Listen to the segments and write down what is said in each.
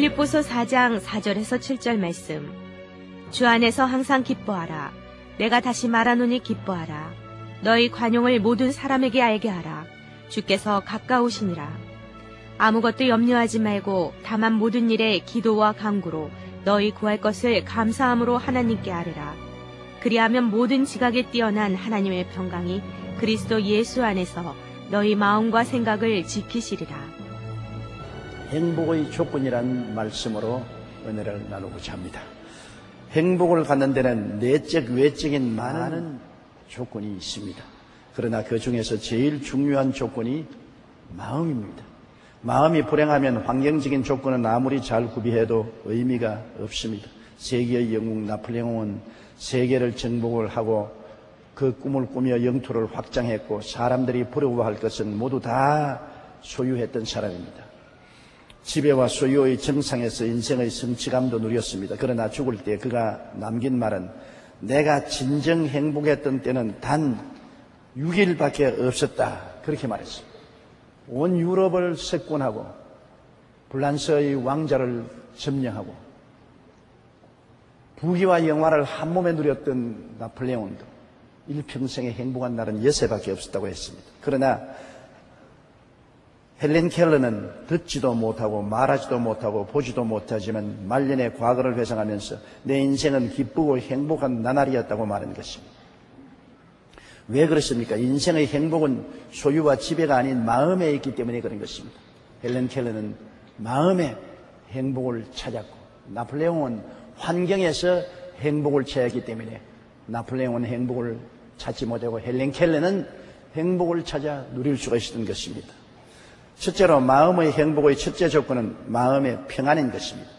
빌립보서 4장 4절에서 7절 말씀. 주 안에서 항상 기뻐하라. 내가 다시 말하노니 기뻐하라. 너희 관용을 모든 사람에게 알게 하라. 주께서 가까우시니라. 아무것도 염려하지 말고 다만 모든 일에 기도와 간구로 너희 구할 것을 감사함으로 하나님께 아뢰라. 그리하면 모든 지각에 뛰어난 하나님의 평강이 그리스도 예수 안에서 너희 마음과 생각을 지키시리라. 행복의 조건이란 말씀으로 은혜를 나누고자 합니다. 행복을 갖는 데는 내적, 외적인 많은 조건이 있습니다. 그러나 그 중에서 제일 중요한 조건이 마음입니다. 마음이 불행하면 환경적인 조건은 아무리 잘 구비해도 의미가 없습니다. 세계의 영웅 나폴레옹은 세계를 정복을 하고 그 꿈을 꾸며 영토를 확장했고 사람들이 부러워할 것은 모두 다 소유했던 사람입니다. 지배와 소유의 정상에서 인생의 성취감도 누렸습니다. 그러나 죽을 때 그가 남긴 말은 내가 진정 행복했던 때는 단 6일밖에 없었다. 그렇게 말했습니다. 온 유럽을 석권하고 프랑스의 왕자를 점령하고 부귀와 영화를 한 몸에 누렸던 나폴레옹도 일평생에 행복한 날은 6밖에 없었다고 했습니다. 그러나 헬렌 켈러는 듣지도 못하고 말하지도 못하고 보지도 못하지만 말년의 과거를 회상하면서 내 인생은 기쁘고 행복한 나날이었다고 말하는 것입니다. 왜 그렇습니까? 인생의 행복은 소유와 지배가 아닌 마음에 있기 때문에 그런 것입니다. 헬렌 켈러는 마음의 행복을 찾았고 나폴레옹은 환경에서 행복을 찾았기 때문에 나폴레옹은 행복을 찾지 못하고 헬렌 켈러는 행복을 찾아 누릴 수가 있었던 것입니다. 첫째로 마음의 행복의 첫째 조건은 마음의 평안인 것입니다.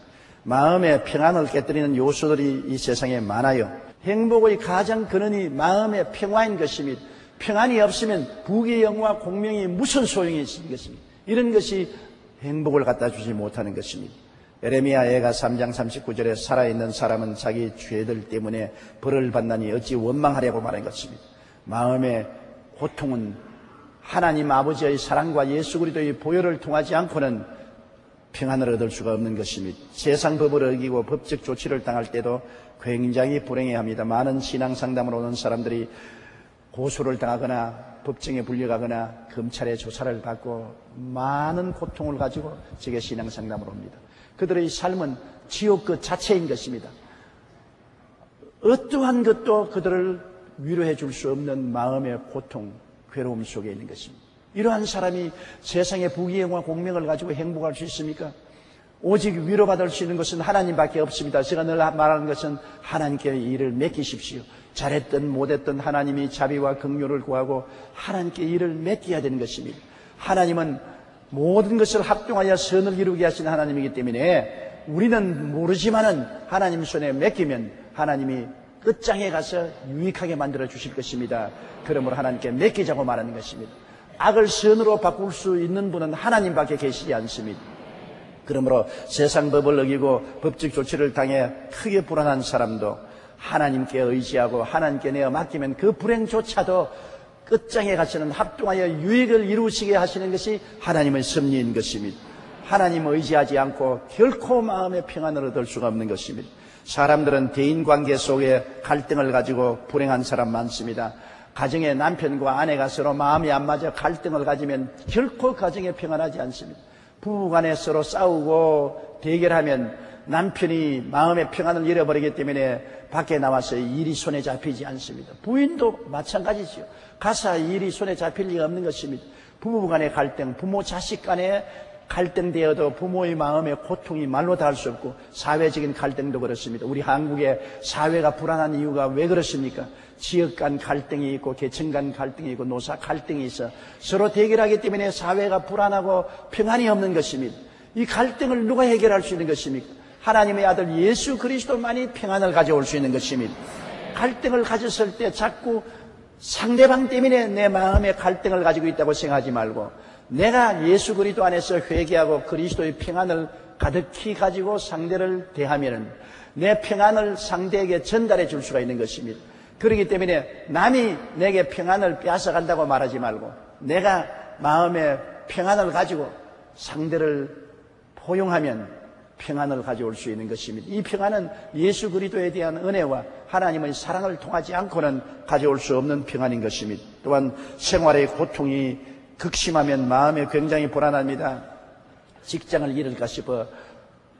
마음의 평안을 깨뜨리는 요소들이 이 세상에 많아요. 행복의 가장 근원이 마음의 평화인 것입니다. 평안이 없으면 부귀 영화 공명이 무슨 소용이 있는 것입니다. 이런 것이 행복을 갖다 주지 못하는 것입니다. 에레미야 애가 3장 39절에 살아있는 사람은 자기 죄들 때문에 벌을 받나니 어찌 원망하려고 말한 것입니다. 마음의 고통은 하나님 아버지의 사랑과 예수 그리스도의 보혈을 통하지 않고는 평안을 얻을 수가 없는 것입니다. 세상 법을 어기고 법적 조치를 당할 때도 굉장히 불행해합니다. 많은 신앙상담을 오는 사람들이 고소를 당하거나 법정에 불려가거나 검찰의 조사를 받고 많은 고통을 가지고 제게 신앙상담을 옵니다. 그들의 삶은 지옥 그 자체인 것입니다. 어떠한 것도 그들을 위로해 줄 수 없는 마음의 고통, 괴로움 속에 있는 것입니다. 이러한 사람이 세상의 부귀영화 공명을 가지고 행복할 수 있습니까? 오직 위로받을 수 있는 것은 하나님밖에 없습니다. 제가 늘 말하는 것은 하나님께 일을 맡기십시오. 잘했든 못했든 하나님이 자비와 긍휼을 구하고 하나님께 일을 맡겨야 되는 것입니다. 하나님은 모든 것을 합동하여 선을 이루게 하시는 하나님이기 때문에 우리는 모르지만은 하나님 손에 맡기면 하나님이 끝장에 가서 유익하게 만들어 주실 것입니다. 그러므로 하나님께 맡기자고 말하는 것입니다. 악을 선으로 바꿀 수 있는 분은 하나님밖에 계시지 않습니다. 그러므로 세상 법을 어기고 법적 조치를 당해 크게 불안한 사람도 하나님께 의지하고 하나님께 내어 맡기면 그 불행조차도 끝장에 가서는 합동하여 유익을 이루시게 하시는 것이 하나님의 섭리인 것입니다. 하나님 의지하지 않고 결코 마음의 평안을 얻을 수가 없는 것입니다. 사람들은 대인관계 속에 갈등을 가지고 불행한 사람 많습니다. 가정의 남편과 아내가 서로 마음이 안 맞아 갈등을 가지면 결코 가정에 평안하지 않습니다. 부부간에 서로 싸우고 대결하면 남편이 마음의 평안을 잃어버리기 때문에 밖에 나와서 일이 손에 잡히지 않습니다. 부인도 마찬가지죠. 가사 일이 손에 잡힐 리가 없는 것입니다. 부부간의 갈등, 부모 자식 간의 갈등되어도 부모의 마음의 고통이 말로 다 할 수 없고 사회적인 갈등도 그렇습니다. 우리 한국의 사회가 불안한 이유가 왜 그렇습니까? 지역 간 갈등이 있고 계층 간 갈등이 있고 노사 갈등이 있어 서로 대결하기 때문에 사회가 불안하고 평안이 없는 것입니다. 이 갈등을 누가 해결할 수 있는 것입니까? 하나님의 아들 예수 그리스도만이 평안을 가져올 수 있는 것입니다. 갈등을 가졌을 때 자꾸 상대방 때문에 내 마음에 갈등을 가지고 있다고 생각하지 말고 내가 예수 그리스도 안에서 회개하고 그리스도의 평안을 가득히 가지고 상대를 대하면 내 평안을 상대에게 전달해 줄 수가 있는 것입니다. 그렇기 때문에 남이 내게 평안을 빼앗아간다고 말하지 말고 내가 마음의 평안을 가지고 상대를 포용하면 평안을 가져올 수 있는 것입니다. 이 평안은 예수 그리스도에 대한 은혜와 하나님의 사랑을 통하지 않고는 가져올 수 없는 평안인 것입니다. 또한 생활의 고통이 극심하면 마음에 굉장히 불안합니다. 직장을 잃을까 싶어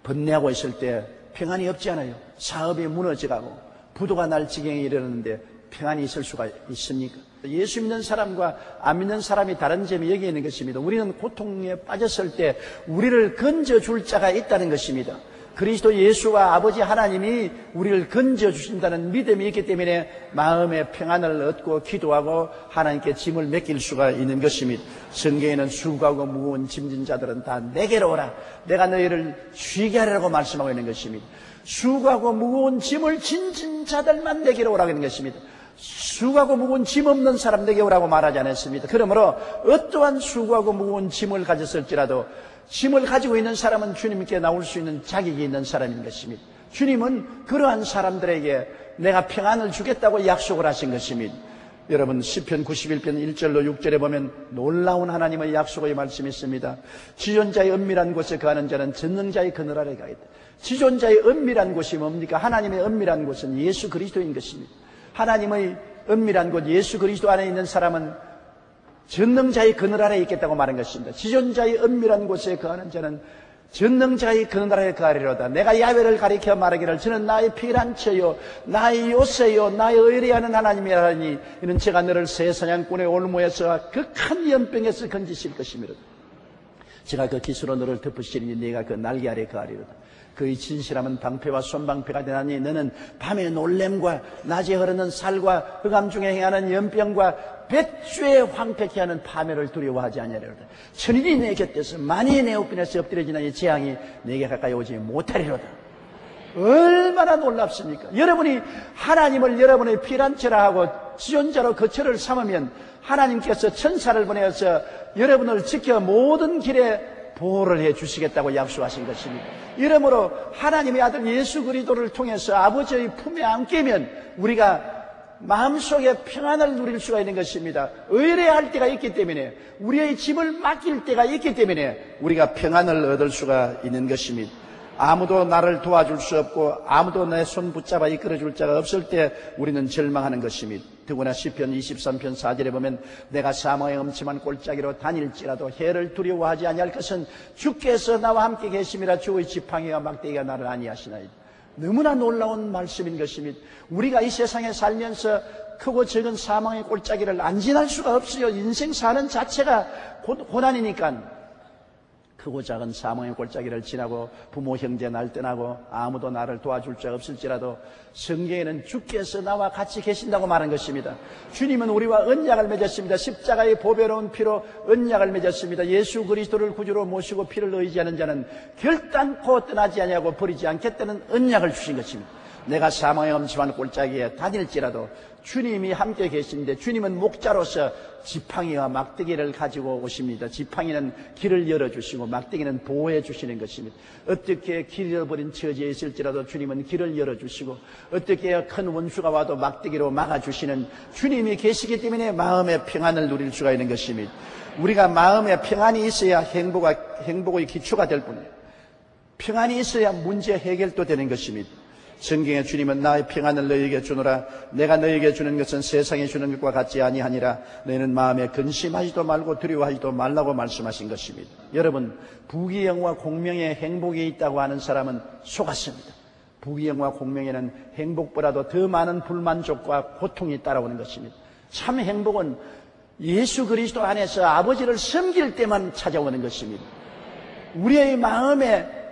번뇌하고 있을 때 평안이 없지 않아요. 사업이 무너져가고 부도가 날 지경에 이르는데 평안이 있을 수가 있습니까? 예수 믿는 사람과 안 믿는 사람이 다른 점이 여기에 있는 것입니다. 우리는 고통에 빠졌을 때 우리를 건져줄 자가 있다는 것입니다. 그리스도 예수와 아버지 하나님이 우리를 건져주신다는 믿음이 있기 때문에 마음의 평안을 얻고 기도하고 하나님께 짐을 맡길 수가 있는 것입니다. 성경에는 수고하고 무거운 짐진 자들은 다 내게로 오라. 내가 너희를 쉬게 하려고 말씀하고 있는 것입니다. 수고하고 무거운 짐을 진진 자들만 내게로 오라고 하는 것입니다. 수고하고 무거운 짐 없는 사람 내게 오라고 말하지 않았습니다. 그러므로 어떠한 수고하고 무거운 짐을 가졌을지라도 짐을 가지고 있는 사람은 주님께 나올 수 있는 자격이 있는 사람인 것입니다. 주님은 그러한 사람들에게 내가 평안을 주겠다고 약속을 하신 것입니다. 여러분 시편 91편 1절로 6절에 보면 놀라운 하나님의 약속의 말씀이 있습니다. 지존자의 은밀한 곳에 거하는 자는 전능자의 그늘 아래 가겠다. 지존자의 은밀한 곳이 뭡니까? 하나님의 은밀한 곳은 예수 그리스도인 것입니다. 하나님의 은밀한 곳 예수 그리스도 안에 있는 사람은 전능자의 그늘 아래에 있겠다고 말한 것입니다. 지존자의 은밀한 곳에 거하는 자는 전능자의 그늘 아래에 거하리로다. 내가 야훼를 가리켜 말하기를 저는 나의 피난처요 나의 요새요 나의 의뢰하는 하나님이라니 이는 제가 너를 새 사냥꾼의 올무에서 극한 연병에서 건지실 것이미로다. 제가 그 기수로 너를 덮으시리니 네가 그 날개 아래 거하리로다. 그의 진실함은 방패와 손방패가 되나니 너는 밤의 놀램과 낮에 흐르는 살과 흑암 중에 행하는 연병과 백주에 황폐케 하는 파멸을 두려워하지 아니하리로다. 천일이 내 곁에서 만이 내 우편에서 엎드려지나 이 재앙이 내게 가까이 오지 못하리로다. 얼마나 놀랍습니까? 여러분이 하나님을 여러분의 피난처라 하고 지존자로 거처를 삼으면 하나님께서 천사를 보내어서 여러분을 지켜 모든 길에 보호를 해 주시겠다고 약속하신 것입니다. 이러므로 하나님의 아들 예수 그리스도를 통해서 아버지의 품에 안기면 우리가 마음속에 평안을 누릴 수가 있는 것입니다. 의뢰할 때가 있기 때문에 우리의 짐을 맡길 때가 있기 때문에 우리가 평안을 얻을 수가 있는 것입니다. 아무도 나를 도와줄 수 없고 아무도 내 손 붙잡아 이끌어줄 자가 없을 때 우리는 절망하는 것입니다. 더구나 시편 23편 4절에 보면 내가 사망의 엄침한 골짜기로 다닐지라도 해를 두려워하지 아니할 것은 주께서 나와 함께 계심이라. 주의 지팡이와 막대기가 나를 안위하시나이다. 너무나 놀라운 말씀인 것입니다. 우리가 이 세상에 살면서 크고 적은 사망의 골짜기를 안 지날 수가 없어요. 인생 사는 자체가 고난이니까 크고 작은 사망의 골짜기를 지나고 부모 형제 날 떠나고 아무도 나를 도와줄 자 없을지라도 성경에는 주께서 나와 같이 계신다고 말한 것입니다. 주님은 우리와 언약을 맺었습니다. 십자가의 보배로운 피로 언약을 맺었습니다. 예수 그리스도를 구주로 모시고 피를 의지하는 자는 결단코 떠나지 아니하고 버리지 않겠다는 언약을 주신 것입니다. 내가 사망의 엄침한 골짜기에 다닐지라도 주님이 함께 계신데 주님은 목자로서 지팡이와 막대기를 가지고 오십니다. 지팡이는 길을 열어주시고 막대기는 보호해 주시는 것입니다. 어떻게 길 잃어버린 처지에 있을지라도 주님은 길을 열어주시고 어떻게 큰 원수가 와도 막대기로 막아주시는 주님이 계시기 때문에 마음의 평안을 누릴 수가 있는 것입니다. 우리가 마음에 평안이 있어야 행복의 기초가 될 뿐이에요. 평안이 있어야 문제 해결도 되는 것입니다. 성경에 주님은 나의 평안을 너희에게 주노라. 내가 너희에게 주는 것은 세상에 주는 것과 같지 아니하니라. 너희는 마음에 근심하지도 말고 두려워하지도 말라고 말씀하신 것입니다. 여러분, 부귀영화 공명에 행복이 있다고 하는 사람은 속았습니다. 부귀영화 공명에는 행복보다도 더 많은 불만족과 고통이 따라오는 것입니다. 참 행복은 예수 그리스도 안에서 아버지를 섬길 때만 찾아오는 것입니다. 우리의 마음에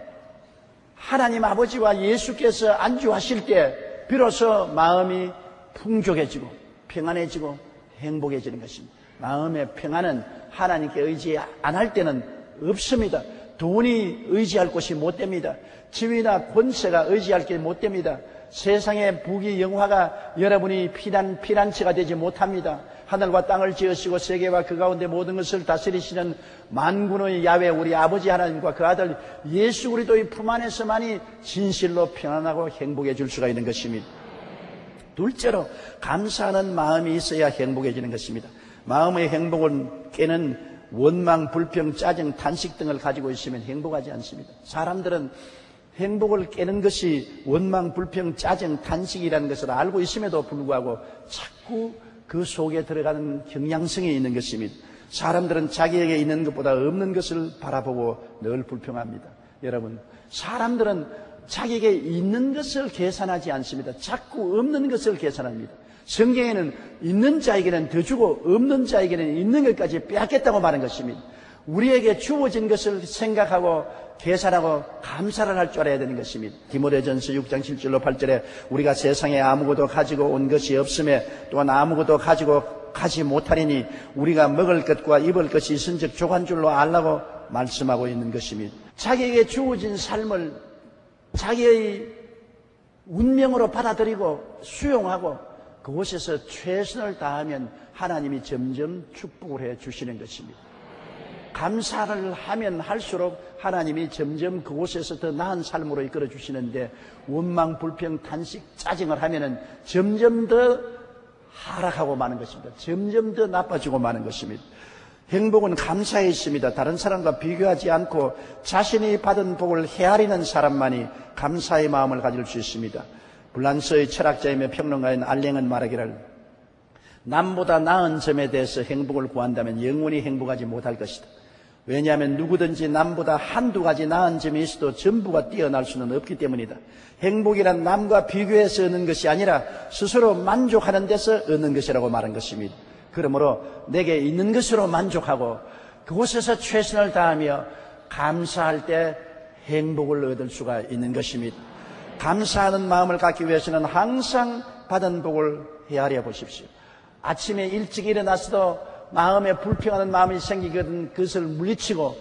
하나님 아버지와 예수께서 안주하실 때 비로소 마음이 풍족해지고 평안해지고 행복해지는 것입니다. 마음의 평안은 하나님께 의지 안 할 때는 없습니다. 돈이 의지할 곳이 못 됩니다. 지위나 권세가 의지할 게 못 됩니다. 세상의 부귀 영화가 여러분이 피난처가 되지 못합니다. 하늘과 땅을 지으시고 세계와 그 가운데 모든 것을 다스리시는 만군의 야훼 우리 아버지 하나님과 그 아들 예수 그리스도의 품 안에서만이 진실로 평안하고 행복해질 수가 있는 것입니다. 둘째로 감사하는 마음이 있어야 행복해지는 것입니다. 마음의 행복을 깨는 원망, 불평, 짜증, 탄식 등을 가지고 있으면 행복하지 않습니다. 사람들은 행복을 깨는 것이 원망, 불평, 짜증, 탄식이라는 것을 알고 있음에도 불구하고 자꾸 그 속에 들어가는 경향성이 있는 것입니다. 사람들은 자기에게 있는 것보다 없는 것을 바라보고 늘 불평합니다. 여러분, 사람들은 자기에게 있는 것을 계산하지 않습니다. 자꾸 없는 것을 계산합니다. 성경에는 있는 자에게는 더 주고 없는 자에게는 있는 것까지 빼앗겠다고 말한 것입니다. 우리에게 주어진 것을 생각하고 계산하고 감사를 할 줄 알아야 되는 것입니다. 디모데전서 6장 7절로 8절에 우리가 세상에 아무것도 가지고 온 것이 없음에 또한 아무것도 가지고 가지 못하리니 우리가 먹을 것과 입을 것이 있은즉 족한 줄로 알라고 말씀하고 있는 것입니다. 자기에게 주어진 삶을 자기의 운명으로 받아들이고 수용하고 그곳에서 최선을 다하면 하나님이 점점 축복을 해 주시는 것입니다. 감사를 하면 할수록 하나님이 점점 그곳에서 더 나은 삶으로 이끌어 주시는데 원망, 불평, 탄식, 짜증을 하면은 점점 더 하락하고 마는 것입니다. 점점 더 나빠지고 마는 것입니다. 행복은 감사에 있습니다. 다른 사람과 비교하지 않고 자신이 받은 복을 헤아리는 사람만이 감사의 마음을 가질 수 있습니다. 불란서의 철학자이며 평론가인 알랭은 말하기를 남보다 나은 점에 대해서 행복을 구한다면 영원히 행복하지 못할 것이다. 왜냐하면 누구든지 남보다 한두 가지 나은 점이 있어도 전부가 뛰어날 수는 없기 때문이다. 행복이란 남과 비교해서 얻는 것이 아니라 스스로 만족하는 데서 얻는 것이라고 말한 것입니다. 그러므로 내게 있는 것으로 만족하고 그곳에서 최선을 다하며 감사할 때 행복을 얻을 수가 있는 것입니다. 감사하는 마음을 갖기 위해서는 항상 받은 복을 헤아려 보십시오. 아침에 일찍 일어나서도 마음에 불평하는 마음이 생기거든 그것을 물리치고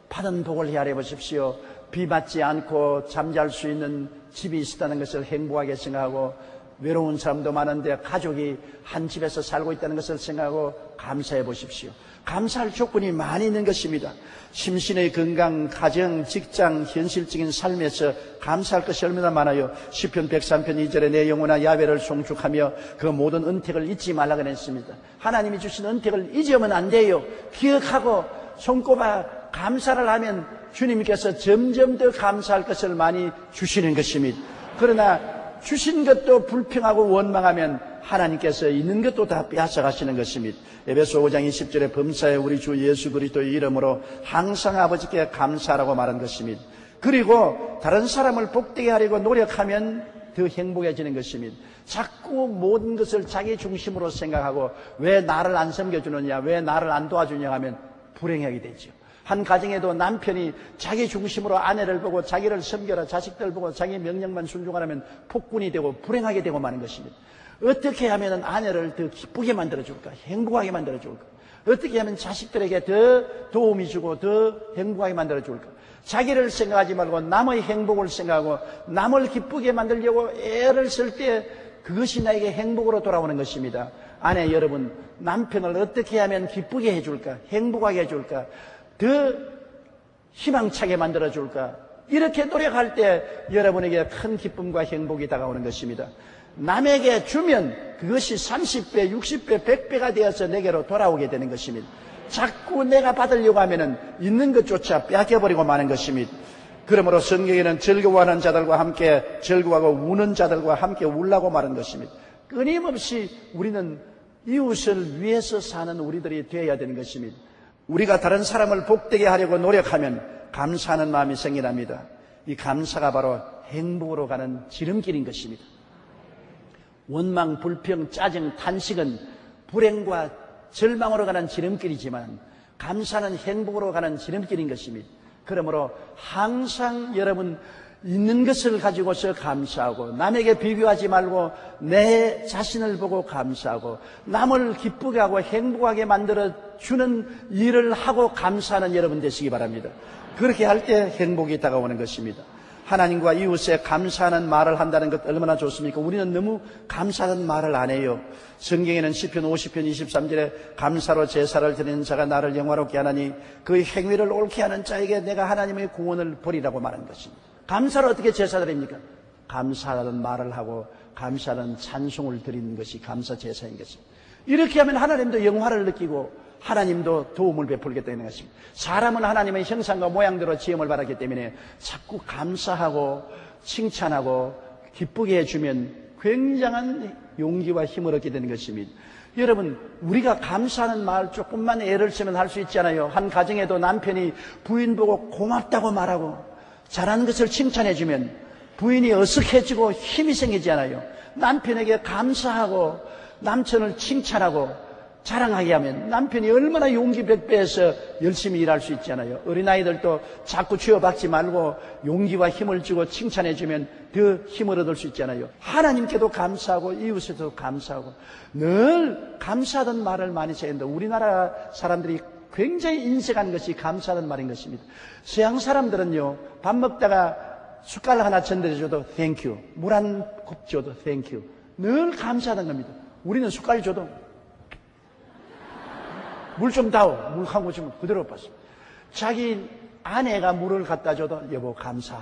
받은 복을 헤아려 보십시오. 비 맞지 않고 잠잘 수 있는 집이 있었다는 것을 행복하게 생각하고 외로운 사람도 많은데 가족이 한 집에서 살고 있다는 것을 생각하고 감사해 보십시오. 감사할 조건이 많이 있는 것입니다. 심신의 건강, 가정, 직장, 현실적인 삶에서 감사할 것이 얼마나 많아요. 시편 103편 2절에 내 영혼아 야훼를 송축하며 그 모든 은택을 잊지 말라 그랬습니다. 하나님이 주신 은택을 잊으면 안 돼요. 기억하고 손꼽아 감사를 하면 주님께서 점점 더 감사할 것을 많이 주시는 것입니다. 그러나 주신 것도 불평하고 원망하면 하나님께서 있는 것도 다 빼앗아 가시는 것입니다. 에베소 5장 20절에 범사에 우리 주 예수 그리스도의 이름으로 항상 아버지께 감사하라고 말한 것입니다. 그리고 다른 사람을 복되게 하려고 노력하면 더 행복해지는 것입니다. 자꾸 모든 것을 자기 중심으로 생각하고 왜 나를 안 섬겨주느냐, 왜 나를 안 도와주냐 하면 불행하게 되죠. 한 가정에도 남편이 자기 중심으로 아내를 보고 자기를 섬겨라, 자식들 보고 자기 명령만 순종하라면 폭군이 되고 불행하게 되고 마는 것입니다. 어떻게 하면 아내를 더 기쁘게 만들어줄까, 행복하게 만들어줄까, 어떻게 하면 자식들에게 더 도움이 주고 더 행복하게 만들어줄까. 자기를 생각하지 말고 남의 행복을 생각하고 남을 기쁘게 만들려고 애를 쓸 때 그것이 나에게 행복으로 돌아오는 것입니다. 아내 여러분, 남편을 어떻게 하면 기쁘게 해줄까, 행복하게 해줄까, 더 희망차게 만들어줄까, 이렇게 노력할 때 여러분에게 큰 기쁨과 행복이 다가오는 것입니다. 남에게 주면 그것이 30배, 60배, 100배가 되어서 내게로 돌아오게 되는 것입니다. 자꾸 내가 받으려고 하면은 있는 것조차 빼앗겨버리고 마는 것입니다. 그러므로 성경에는 즐거워하는 자들과 함께 즐거워하고 우는 자들과 함께 울라고 말한 것입니다. 끊임없이 우리는 이웃을 위해서 사는 우리들이 되어야 되는 것입니다. 우리가 다른 사람을 복되게 하려고 노력하면 감사하는 마음이 생겨납니다. 이 감사가 바로 행복으로 가는 지름길인 것입니다. 원망, 불평, 짜증, 탄식은 불행과 절망으로 가는 지름길이지만 감사는 행복으로 가는 지름길인 것입니다. 그러므로 항상 여러분 있는 것을 가지고서 감사하고 남에게 비교하지 말고 내 자신을 보고 감사하고 남을 기쁘게 하고 행복하게 만들어주는 일을 하고 감사하는 여러분 되시기 바랍니다. 그렇게 할 때 행복이 다가오는 것입니다. 하나님과 이웃에 감사하는 말을 한다는 것 얼마나 좋습니까? 우리는 너무 감사하는 말을 안 해요. 성경에는 시편 50편 23절에 감사로 제사를 드리는 자가 나를 영화롭게 하나니 그 행위를 옳게 하는 자에게 내가 하나님의 구원을 보리라고 말한 것입니다. 감사를 어떻게 제사 드립니까? 감사하는 말을 하고 감사하는 찬송을 드리는 것이 감사 제사인 것입니다. 이렇게 하면 하나님도 영화를 느끼고 하나님도 도움을 베풀겠다는 것입니다. 사람은 하나님의 형상과 모양대로 지음을 받았기 때문에 자꾸 감사하고 칭찬하고 기쁘게 해주면 굉장한 용기와 힘을 얻게 되는 것입니다. 여러분, 우리가 감사하는 말 조금만 애를 쓰면 할 수 있잖아요. 한 가정에도 남편이 부인 보고 고맙다고 말하고 잘하는 것을 칭찬해주면 부인이 어색해지고 힘이 생기잖아요. 남편에게 감사하고 남편을 칭찬하고 자랑하게 하면 남편이 얼마나 용기 백배해서 열심히 일할 수 있잖아요. 어린아이들도 자꾸 쥐어박지 말고 용기와 힘을 주고 칭찬해주면 더 힘을 얻을 수 있잖아요. 하나님께도 감사하고 이웃에도 감사하고 늘 감사하던 말을 많이 써야 된다. 우리나라 사람들이 굉장히 인색한 것이 감사하는 말인 것입니다. 서양 사람들은요, 밥 먹다가 숟가락 하나 전달해줘도 땡큐, 물 한 컵 줘도 땡큐, 늘 감사하는 겁니다. 우리는 숟갈 줘도 물 좀 다오, 물 한 곳 주면 그대로 봤어. 자기 아내가 물을 갖다 줘도 여보 감사.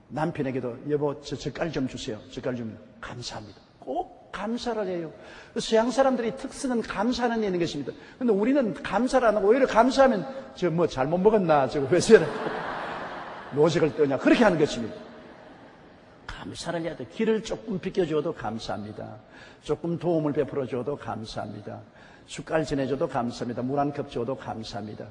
남편에게도 여보 저 젓갈 좀 주세요. 젓갈 좀 감사합니다. 꼭 감사를 해요. 서양 사람들이 특성은 감사는 있는 것입니다. 근데 우리는 감사를 안 하고 오히려 감사하면 저 뭐 잘못 먹었나, 저거 왜 저래 노색을 떠냐, 그렇게 하는 것입니다. 감사를 해야 돼. 길을 조금 비켜줘도 감사합니다. 조금 도움을 베풀어줘도 감사합니다. 숟갈 전해줘도 감사합니다. 물 한 컵 줘도 감사합니다.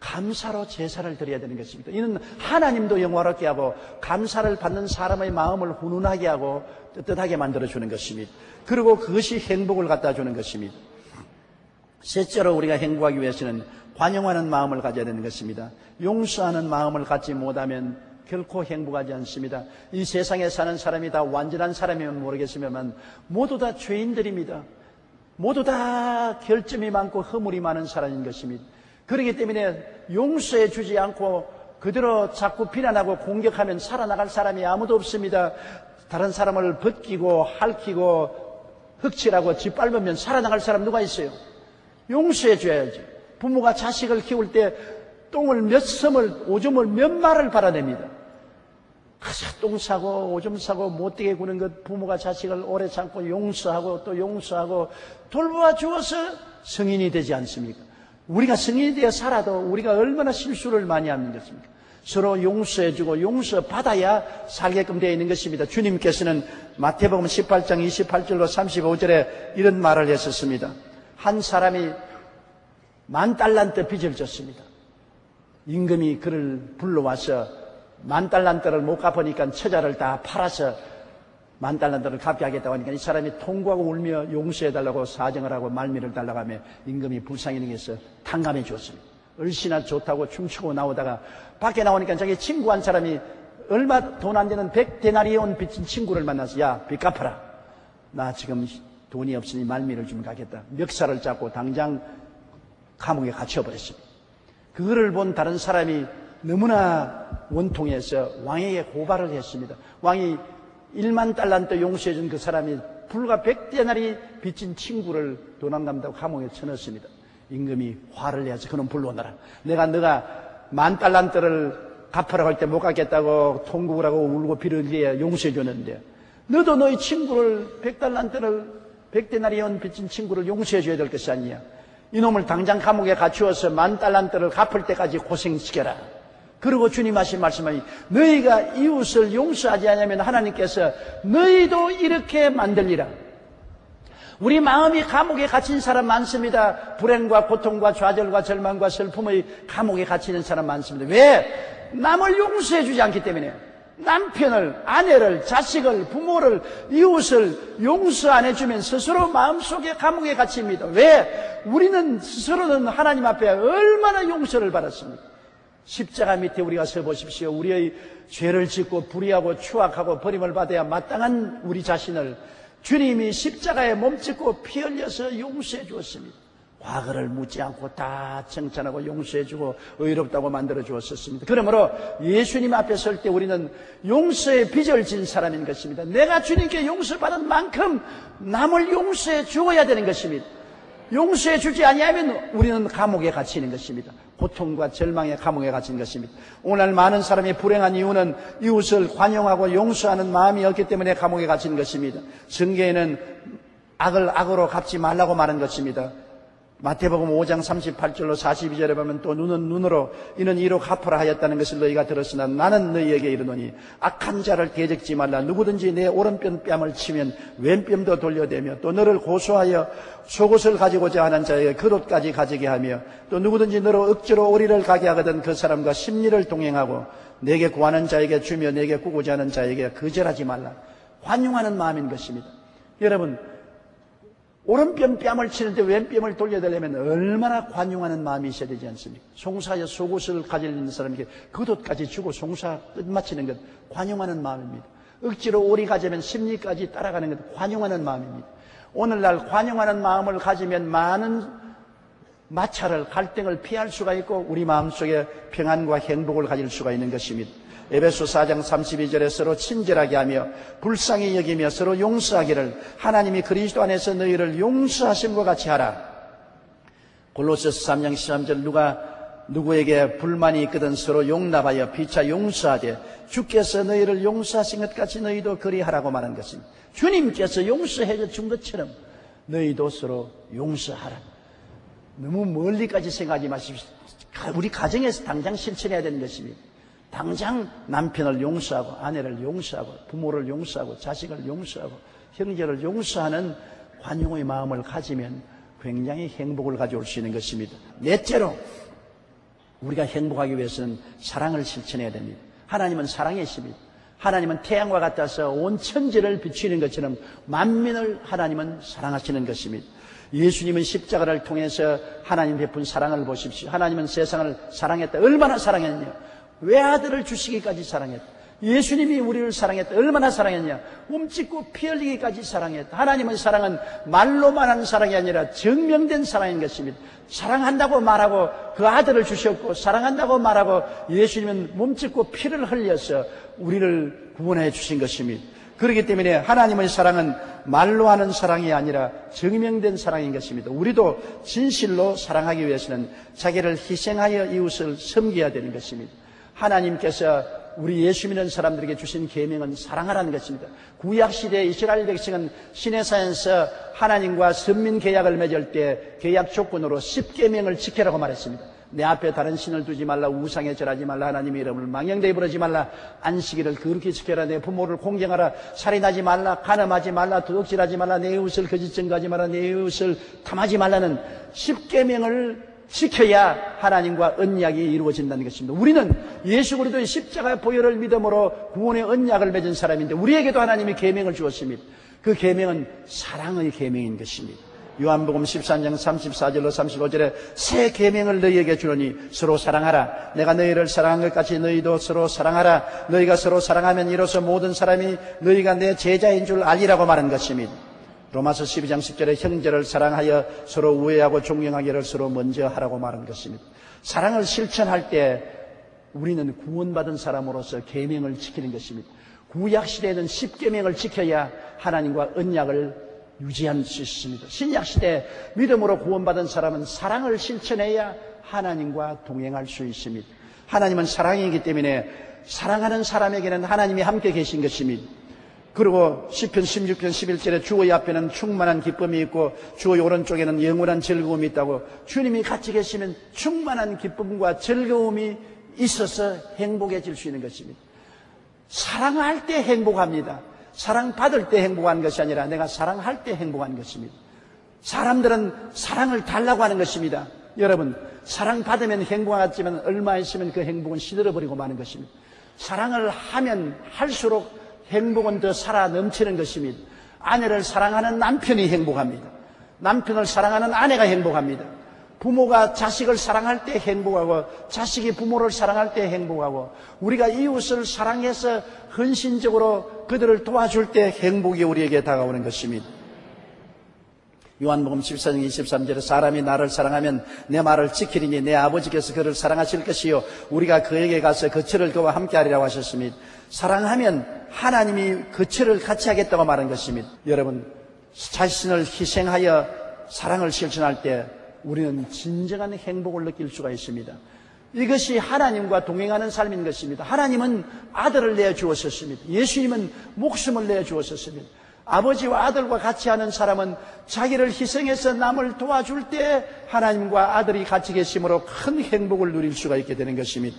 감사로 제사를 드려야 되는 것입니다. 이는 하나님도 영화롭게 하고 감사를 받는 사람의 마음을 훈훈하게 하고 뜨뜻하게 만들어주는 것입니다. 그리고 그것이 행복을 갖다 주는 것입니다. 셋째로 우리가 행복하기 위해서는 관용하는 마음을 가져야 되는 것입니다. 용서하는 마음을 갖지 못하면 결코 행복하지 않습니다. 이 세상에 사는 사람이 다 완전한 사람이면 모르겠으면 모두 다 죄인들입니다. 모두 다 결점이 많고 허물이 많은 사람인 것입니다. 그렇기 때문에 용서해 주지 않고 그대로 자꾸 비난하고 공격하면 살아나갈 사람이 아무도 없습니다. 다른 사람을 벗기고 핥히고 흑칠하고 짓밟으면 살아나갈 사람 누가 있어요? 용서해 줘야지. 부모가 자식을 키울 때 똥을 몇 섬을, 오줌을 몇 마를 발아냅니다. 가서 똥 싸고 오줌 싸고 못되게 구는 것 부모가 자식을 오래 참고 용서하고 또 용서하고 돌보아 주어서 성인이 되지 않습니까? 우리가 성인이 되어 살아도 우리가 얼마나 실수를 많이 하는 것입니까? 서로 용서해주고 용서받아야 살게끔 되어 있는 것입니다. 주님께서는 마태복음 18장 28절로 35절에 이런 말을 했었습니다. 한 사람이 10,000달란트 빚을 졌습니다. 임금이 그를 불러와서 10,000달란트를 못 갚으니까 처자를 다 팔아서 10,000달란트를 갚게 하겠다고 하니까 이 사람이 통곡하고 울며 용서해달라고 사정을 하고 말미를 달라고 하며 임금이 불쌍히 여겨서 탕감해 주었습니다. 얼씨나 좋다고 춤추고 나오다가 밖에 나오니까 자기 친구 한 사람이 얼마 돈 안 되는 100데나리온 빚진 친구를 만나서 야, 빚 갚아라. 나 지금 돈이 없으니 말미를 좀 가겠다. 멱살을 잡고 당장 감옥에 갇혀버렸습니다. 그거를 본 다른 사람이 너무나 원통해서 왕에게 고발을 했습니다. 왕이 10,000달란트 용서해준 그 사람이 불과 100데나리 빚진 친구를 돈 안 갚는다고 감옥에 쳐넣었습니다. 임금이 화를 내서 그놈 불러오너라. 내가 너가 10,000달란트를 갚으라고 할 때 못 갚겠다고 통곡을 하고 울고 비를 흘려 용서해줬는데 너도 너희 친구를 100데나리온 빚진 친구를 용서해줘야 될 것이 아니야. 이놈을 당장 감옥에 갇히어서 10,000달란트를 갚을 때까지 고생시켜라. 그리고 주님 하신 말씀은 너희가 이웃을 용서하지 않으면 하나님께서 너희도 이렇게 만들리라. 우리 마음이 감옥에 갇힌 사람 많습니다. 불행과 고통과 좌절과 절망과 슬픔의 감옥에 갇히는 사람 많습니다. 왜? 남을 용서해 주지 않기 때문에. 남편을, 아내를, 자식을, 부모를, 이웃을 용서 안 해주면 스스로 마음속에 감옥에 갇힙니다. 왜? 우리는 스스로는 하나님 앞에 얼마나 용서를 받았습니까? 십자가 밑에 우리가 서 보십시오. 우리의 죄를 짓고 불의하고 추악하고 버림을 받아야 마땅한 우리 자신을 주님이 십자가에 몸짓고 피 흘려서 용서해 주었습니다. 과거를 묻지 않고 다 칭찬하고 용서해 주고 의롭다고 만들어 주었습니다. 그러므로 예수님 앞에 설 때 우리는 용서의 빚을 진 사람인 것입니다. 내가 주님께 용서받은 만큼 남을 용서해 주어야 되는 것입니다. 용서해 주지 아니하면 우리는 감옥에 갇히는 것입니다. 고통과 절망의 감옥에 갇힌 것입니다. 오늘 많은 사람이 불행한 이유는 이웃을 관용하고 용서하는 마음이 없기 때문에 감옥에 갇힌 것입니다. 성경에는 악을 악으로 갚지 말라고 말한 것입니다. 마태복음 5장 38절로 42절에 보면 또 눈은 눈으로 이는 이로 갚으라 하였다는 것을 너희가 들었으나 나는 너희에게 이르노니 악한 자를 대적지 말라. 누구든지 내 오른편 뺨을 치면 왼뺨도 돌려대며 또 너를 고소하여 속옷을 가지고자 하는 자에게 겉옷까지 가지게 하며 또 누구든지 너로 억지로 오리를 가게 하거든 그 사람과 심리를 동행하고 내게 구하는 자에게 주며 내게 꾸고자 하는 자에게 거절하지 말라. 관용하는 마음인 것입니다. 여러분, 오른편 뺨을 치는데 왼뺨을 돌려달라면 얼마나 관용하는 마음이 있어야 되지 않습니까? 송사하여 속옷을 가지는 사람에게 겉옷까지 주고 송사 끝마치는 것, 관용하는 마음입니다. 억지로 오리 가지면 심리까지 따라가는 것, 관용하는 마음입니다. 오늘날 관용하는 마음을 가지면 많은 마찰을, 갈등을 피할 수가 있고 우리 마음속에 평안과 행복을 가질 수가 있는 것입니다. 에베소 4장 32절에 서로 친절하게 하며 불쌍히 여기며 서로 용서하기를 하나님이 그리스도 안에서 너희를 용서하심과 같이 하라. 골로새서 3장 13절 누가 누구에게 불만이 있거든 서로 용납하여 피차 용서하되 주께서 너희를 용서하신 것 같이 너희도 그리하라고 말한 것입니다. 주님께서 용서해 준 것처럼 너희도 서로 용서하라. 너무 멀리까지 생각하지 마십시오. 우리 가정에서 당장 실천해야 되는 것입니다. 당장 남편을 용서하고 아내를 용서하고 부모를 용서하고 자식을 용서하고 형제를 용서하는 관용의 마음을 가지면 굉장히 행복을 가져올 수 있는 것입니다. 넷째로 우리가 행복하기 위해서는 사랑을 실천해야 됩니다. 하나님은 사랑이십니다. 하나님은 태양과 같아서 온 천지를 비추는 것처럼 만민을 하나님은 사랑하시는 것입니다. 예수님은 십자가를 통해서 하나님 베푼 사랑을 보십시오. 하나님은 세상을 사랑했다. 얼마나 사랑했냐? 외아들을 주시기까지 사랑했다. 예수님이 우리를 사랑했다. 얼마나 사랑했냐? 움찢고 피 흘리기까지 사랑했다. 하나님의 사랑은 말로만 한 사랑이 아니라 증명된 사랑인 것입니다. 사랑한다고 말하고 그 아들을 주셨고 사랑한다고 말하고 예수님은 몸찢고 피를 흘려서 우리를 구원해 주신 것입니다. 그렇기 때문에 하나님의 사랑은 말로 하는 사랑이 아니라 증명된 사랑인 것입니다. 우리도 진실로 사랑하기 위해서는 자기를 희생하여 이웃을 섬겨야 되는 것입니다. 하나님께서 우리 예수 믿는 사람들에게 주신 계명은 사랑하라는 것입니다. 구약시대 이스라엘 백성은 시내산에서 하나님과 선민 계약을 맺을 때 계약 조건으로 10계명을 지키라고 말했습니다. 내 앞에 다른 신을 두지 말라, 우상에 절하지 말라, 하나님의 이름을 망령되이 부르지 말라, 안식일을 거룩히 지켜라, 내 부모를 공경하라, 살인하지 말라, 간음하지 말라, 도둑질하지 말라, 내 이웃을 거짓 증거하지 말라, 내 이웃을 탐하지 말라는 10계명을 지켜야 하나님과 언약이 이루어진다는 것입니다. 우리는 예수 그리스도의 십자가 보혈을 믿음으로 구원의 언약을 맺은 사람인데 우리에게도 하나님이 계명을 주었습니다. 그 계명은 사랑의 계명인 것입니다. 요한복음 13장 34절로 35절에 새 계명을 너희에게 주노니 서로 사랑하라. 내가 너희를 사랑한 것 같이 너희도 서로 사랑하라. 너희가 서로 사랑하면 이로써 모든 사람이 너희가 내 제자인 줄 알리라고 말한 것입니다. 로마서 12장 10절에 형제를 사랑하여 서로 우애하고 존경하기를 서로 먼저 하라고 말한 것입니다. 사랑을 실천할 때 우리는 구원받은 사람으로서 계명을 지키는 것입니다. 구약시대에는 10계명을 지켜야 하나님과 언약을 유지할 수 있습니다. 신약시대 믿음으로 구원받은 사람은 사랑을 실천해야 하나님과 동행할 수 있습니다. 하나님은 사랑이기 때문에 사랑하는 사람에게는 하나님이 함께 계신 것입니다. 그리고 시편 16편 11절에 주의 앞에는 충만한 기쁨이 있고 주의 오른쪽에는 영원한 즐거움이 있다고 주님이 같이 계시면 충만한 기쁨과 즐거움이 있어서 행복해질 수 있는 것입니다. 사랑할 때 행복합니다. 사랑받을 때 행복한 것이 아니라 내가 사랑할 때 행복한 것입니다. 사람들은 사랑을 달라고 하는 것입니다. 여러분, 사랑받으면 행복하지만 얼마 있으면 그 행복은 시들어버리고 마는 것입니다. 사랑을 하면 할수록 행복은 더 살아 넘치는 것입니다. 아내를 사랑하는 남편이 행복합니다. 남편을 사랑하는 아내가 행복합니다. 부모가 자식을 사랑할 때 행복하고 자식이 부모를 사랑할 때 행복하고 우리가 이웃을 사랑해서 헌신적으로 그들을 도와줄 때 행복이 우리에게 다가오는 것입니다. 요한복음 14장 23절에 사람이 나를 사랑하면 내 말을 지키리니 내 아버지께서 그를 사랑하실 것이요 우리가 그에게 가서 거처를 그와 함께하리라고 하셨습니다. 사랑하면 하나님이 거처를 같이 하겠다고 말한 것입니다. 여러분, 자신을 희생하여 사랑을 실천할 때 우리는 진정한 행복을 느낄 수가 있습니다. 이것이 하나님과 동행하는 삶인 것입니다. 하나님은 아들을 내주었었습니다. 예수님은 목숨을 내주었었습니다. 아버지와 아들과 같이 하는 사람은 자기를 희생해서 남을 도와줄 때 하나님과 아들이 같이 계심으로 큰 행복을 누릴 수가 있게 되는 것입니다.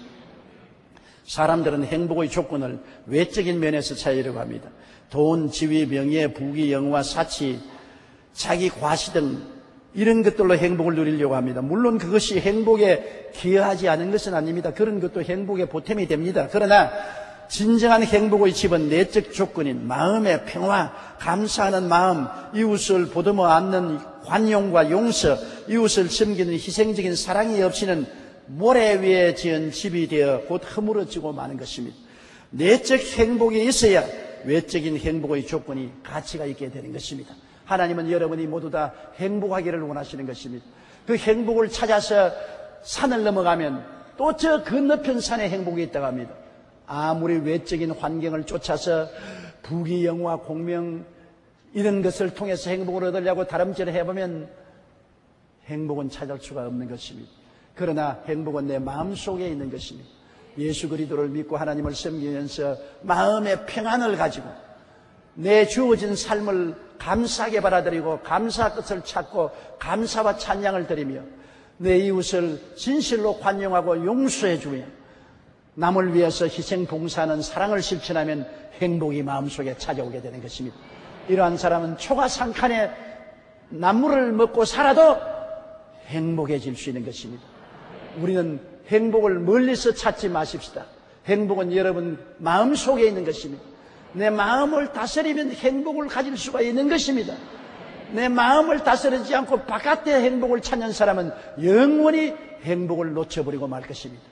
사람들은 행복의 조건을 외적인 면에서 찾으려고 합니다. 돈, 지위, 명예, 부귀, 영화, 사치, 자기 과시 등 이런 것들로 행복을 누리려고 합니다. 물론 그것이 행복에 기여하지 않은 것은 아닙니다. 그런 것도 행복의 보탬이 됩니다. 그러나 진정한 행복의 집은 내적 조건인 마음의 평화, 감사하는 마음, 이웃을 보듬어 안는 관용과 용서, 이웃을 섬기는 희생적인 사랑이 없이는 모래 위에 지은 집이 되어 곧 허물어지고 마는 것입니다. 내적 행복이 있어야 외적인 행복의 조건이 가치가 있게 되는 것입니다. 하나님은 여러분이 모두 다 행복하기를 원하시는 것입니다. 그 행복을 찾아서 산을 넘어가면 또 저 건너편 산에 행복이 있다고 합니다. 아무리 외적인 환경을 쫓아서 부귀, 영화, 공명 이런 것을 통해서 행복을 얻으려고 다름질을 해보면 행복은 찾을 수가 없는 것입니다. 그러나 행복은 내 마음속에 있는 것입니다. 예수 그리스도를 믿고 하나님을 섬기면서 마음의 평안을 가지고 내 주어진 삶을 감사하게 받아들이고 감사의 뜻을 찾고 감사와 찬양을 드리며 내 이웃을 진실로 관용하고 용서해 주며 남을 위해서 희생 봉사하는 사랑을 실천하면 행복이 마음속에 찾아오게 되는 것입니다. 이러한 사람은 초가상칸에 나물을 먹고 살아도 행복해질 수 있는 것입니다. 우리는 행복을 멀리서 찾지 마십시다. 행복은 여러분 마음속에 있는 것입니다. 내 마음을 다스리면 행복을 가질 수가 있는 것입니다. 내 마음을 다스리지 않고 바깥의 행복을 찾는 사람은 영원히 행복을 놓쳐버리고 말 것입니다.